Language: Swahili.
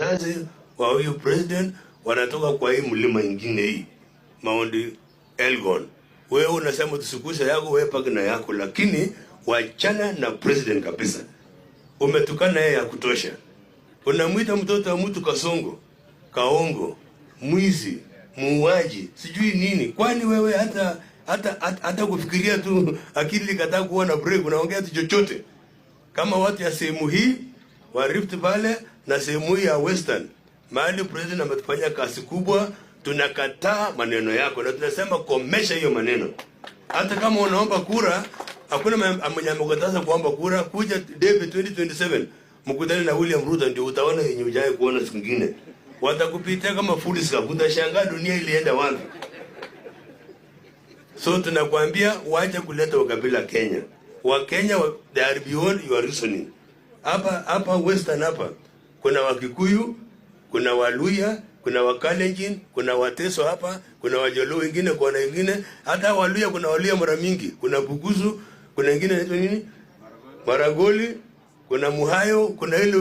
wazazi wa huyu president wanatoka kwa hii mlima ingine hii Mount Elgon. Wewe unasema tusikusha yako, wewe paka na yako, lakini wachana na president kabisa. Umetukana yeye ya kutosha. Unamwita mtoto wa mtu kasongo, kaongo, mwizi, muuaji, sijui nini. Kwani wewe hata kufikiria tu akili kataa kuwa na break, unaongea tu chochote. Kama watu ya sehemu hii wa Rift Valley na sehemu hii ya Western, mahali president ametufanya kazi kubwa, tunakataa maneno yako na tunasema komesha hiyo maneno. Hata kama unaomba kura, hakuna mwenye amekataza kuomba kura. Kuja David 2027 mkutane na William Ruto, ndio utaona yenye ujaye kuona siku nyingine. Watakupitia kama fools, utashangaa dunia ilienda wapi. So tunakwambia waache kuleta ukabila Kenya. Wa Kenya they are beyond your reasoning. Hapa Western hapa kuna Wakikuyu, kuna Waluya, kuna Wakalenjin, kuna Wateso hapa, kuna Wajaluo wengine, kwa wengine hata Waluya, kuna Waluya mara mingi, kuna Bukusu, kuna wengine nini? Maragoli, kuna Muhayo, kuna ile